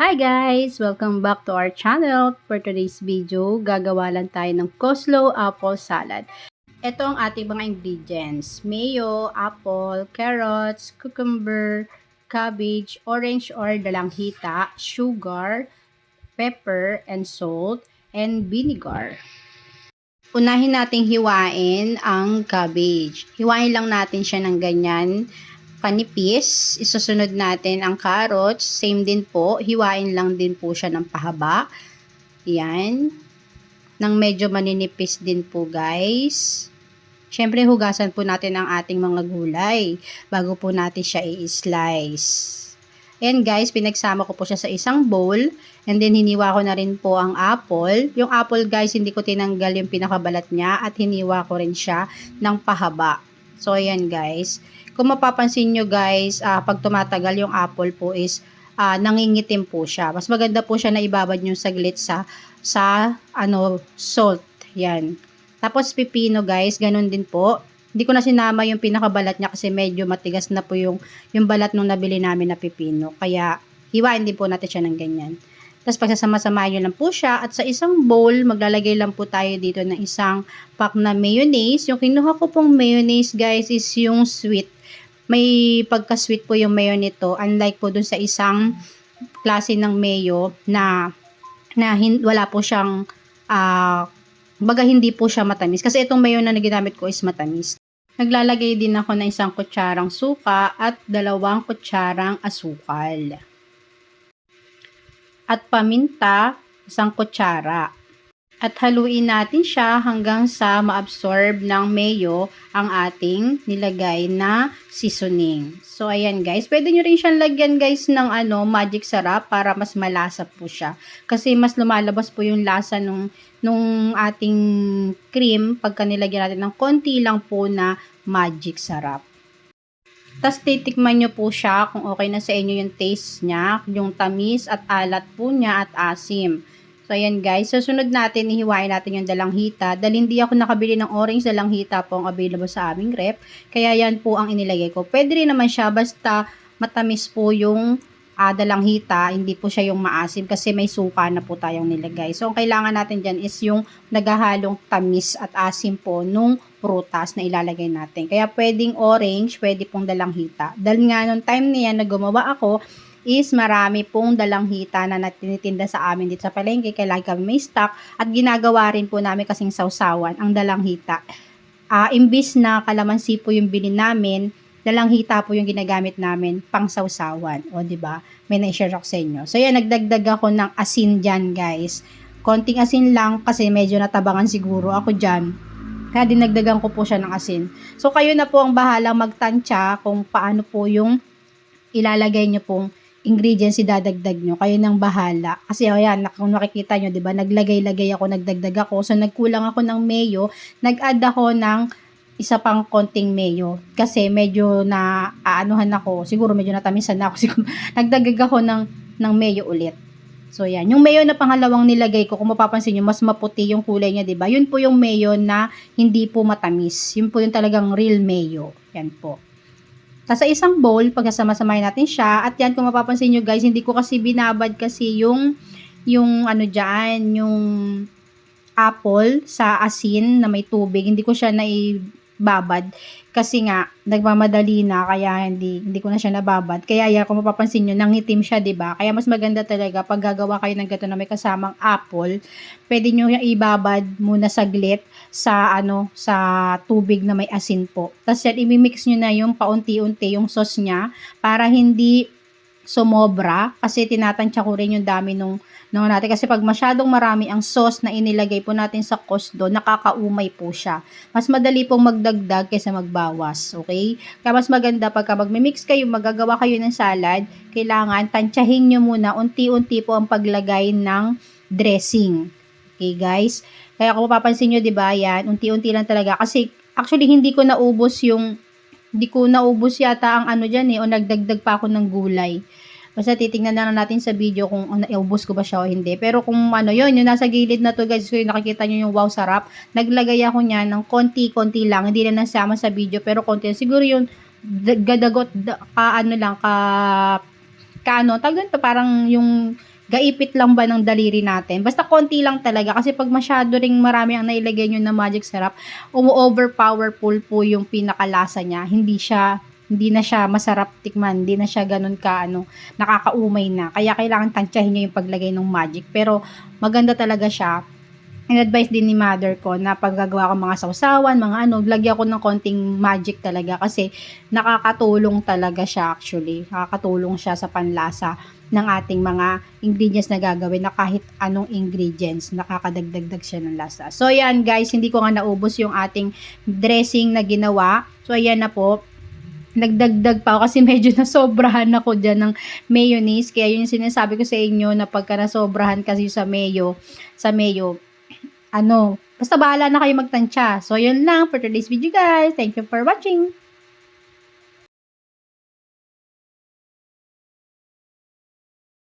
Hi guys! Welcome back to our channel. For today's video, gagawa lang tayo ng coleslaw apple salad. Ito ang ating mga ingredients. Mayo, apple, carrots, cucumber, cabbage, orange or dalanghita, sugar, pepper and salt, and vinegar. Unahin nating hiwain ang cabbage. Hiwain lang natin siya ng ganyan kanipis. Isusunod natin ang carrots. Same din po. Hiwain lang din po siya ng pahaba. Yan. Nang medyo maninipis din po guys. Siyempre hugasan po natin ang ating mga gulay bago po natin siya i-slice. And guys, pinagsama ko po siya sa isang bowl. And then hiniwa ko na rin po ang apple. Yung apple guys, hindi ko tinanggal yung pinakabalat niya at hiniwa ko rin siya ng pahaba. So ayan guys. Kung mapapansin nyo guys, pag tumatagal yung apple po is nangingitim po siya. Mas maganda po siya na ibabad nyo saglit sa salt. Yan. Tapos pipino guys, ganun din po. Hindi ko na sinama yung pinakabalat niya kasi medyo matigas na po yung balat nung nabili namin na pipino. Kaya hiwain din po natin siya ng ganyan. Tapos pagsasama-samahin nyo lang po siya at sa isang bowl, maglalagay lang po tayo dito ng isang pack na mayonnaise. Yung kinuha ko pong mayonnaise guys is yung sweet. May pagka-sweet po yung mayo nito. Unlike po dun sa isang klase ng mayo na wala po siyang baga hindi po siya matamis. Kasi itong mayo na ginamit ko is matamis. Naglalagay din ako ng isang kutsarang suka at 2 kutsarang asukal. At paminta, 1 kutsara. At haluin natin siya hanggang sa maabsorb ng mayo ang ating nilagay na seasoning. So, ayan guys. Pwede nyo rin siyang lagyan guys ng magic sarap para mas malasa po siya. Kasi mas lumalabas po yung lasa nung ating cream pagka nilagyan natin ng konti lang po na magic sarap. Tapos titikman nyo po siya kung okay na sa inyo yung taste niya, yung tamis at alat po niya at asim. So, ayan guys. So, sunod natin, ihiwain natin yung dalanghita. Dahil hindi ako nakabili ng orange dalanghita po ang available sa aming rep. Kaya yan po ang inilagay ko. Pwede rin naman siya basta matamis po yung dalanghita. Hindi po siya yung maasim kasi may suka na po tayong nilagay. So, ang kailangan natin dyan is yung naghahalong tamis at asim po nung prutas na ilalagay natin. Kaya pwedeng orange, pwede pong dalanghita. Dahil nga nung time niya na gumawa ako, is marami pong dalanghita na tinitinda sa amin dito sa palengke. Kaya lagi kami may stock at ginagawa rin po namin kasing sausawan ang dalanghita. Imbis na kalamansi po yung bilhin namin, dalanghita po yung ginagamit namin pang sausawan. O diba? May na-share ako sa inyo. So yan, nagdagdag ako ng asin dyan guys. Konting asin lang kasi medyo natabangan siguro ako dyan. Kaya dinagdagan ko po siya ng asin. So kayo na po ang bahalang magtansya kung paano po yung ilalagay nyo pong ingredients idadagdag nyo. Kayo nang bahala. Kasi ayan, kung nakikita nyo, diba, naglagay-lagay ako, nagdagdag ako. So, nagkulang ako ng mayo. Nag-add ako ng isa pang konting mayo. Kasi medyo na aanuhan ako. Siguro medyo natamisan na ako. Siguro, nagdagdag ako ng mayo ulit. So, yan. Yung mayo na pangalawang nilagay ko, kung mapapansin nyo, mas maputi yung kulay niya, diba? Yun po yung mayo na hindi po matamis. Yun po yung talagang real mayo. Yan po. Tapos sa isang bowl, pagkasama-samahin natin siya. At yan, kung mapapansin nyo guys, hindi ko kasi binabad kasi yung apple sa asin na may tubig. Hindi ko siya naibabad kasi nga nagmamadali na kaya hindi ko na siya nababad. Kaya yan, kung mapapansin nyo, nangitim siya, 'di ba? Kaya mas maganda talaga pag gagawa kayo ng gato na may kasamang apple, pwede nyo ibabad muna saglit sa tubig na may asin po. Tapos yan, imimix nyo na yung paunti-unti yung sauce niya para hindi sumobra kasi tinatansya ko rin yung dami nung natin kasi pag masyadong marami ang sauce na inilagay po natin sa coleslaw, nakakaumay po siya. Mas madali pong magdagdag kaysa magbawas, okay? Kaya mas maganda pagka magmi-mix kayo, magagawa kayo ng salad, kailangan tansyahin nyo muna unti-unti po ang paglagay ng dressing. Okay guys? Kaya kung mapapansin nyo, diba, yan, unti-unti lang talaga kasi actually hindi ko naubos yata ang dyan o nagdagdag pa ako ng gulay. Basta titingnan na natin sa video kung naubos ko ba siya o hindi. Pero kung yun, yung nasa gilid na to guys, kung nakikita nyo yung wow sarap, naglagay ako niyan ng konti-konti lang, hindi na nasama sa video, pero konti. Siguro yung gadagot, tawag doon, parang yung gaipit lang ba ng daliri natin. Basta konti lang talaga kasi pag masyado ring marami ang nailagay nyo na magic syrup, overpowerful po yung pinakalasa niya. Hindi na siya masarap tikman, hindi na siya ganun ka nakakaumay na. Kaya kailangan tansyahin niyo yung paglagay ng magic. Pero maganda talaga siya. In-advise din ni mother ko na pag gagawa ko mga sausawan, lagyan ko ng konting magic talaga kasi nakakatulong talaga siya actually. Nakakatulong siya sa panlasa ng ating mga ingredients na gagawin na kahit anong ingredients, nakakadagdag siya ng lasa. So, ayan guys, hindi ko nga naubos yung ating dressing na ginawa. So, ayan na po. Nagdagdag pa ako kasi medyo nasobrahan ako dyan ng mayonnaise. Kaya yun yung sinasabi ko sa inyo na pagka nasobrahan kasi sa mayo, basta bahala na kayo magtansya. So, yun lang for today's video guys. Thank you for watching.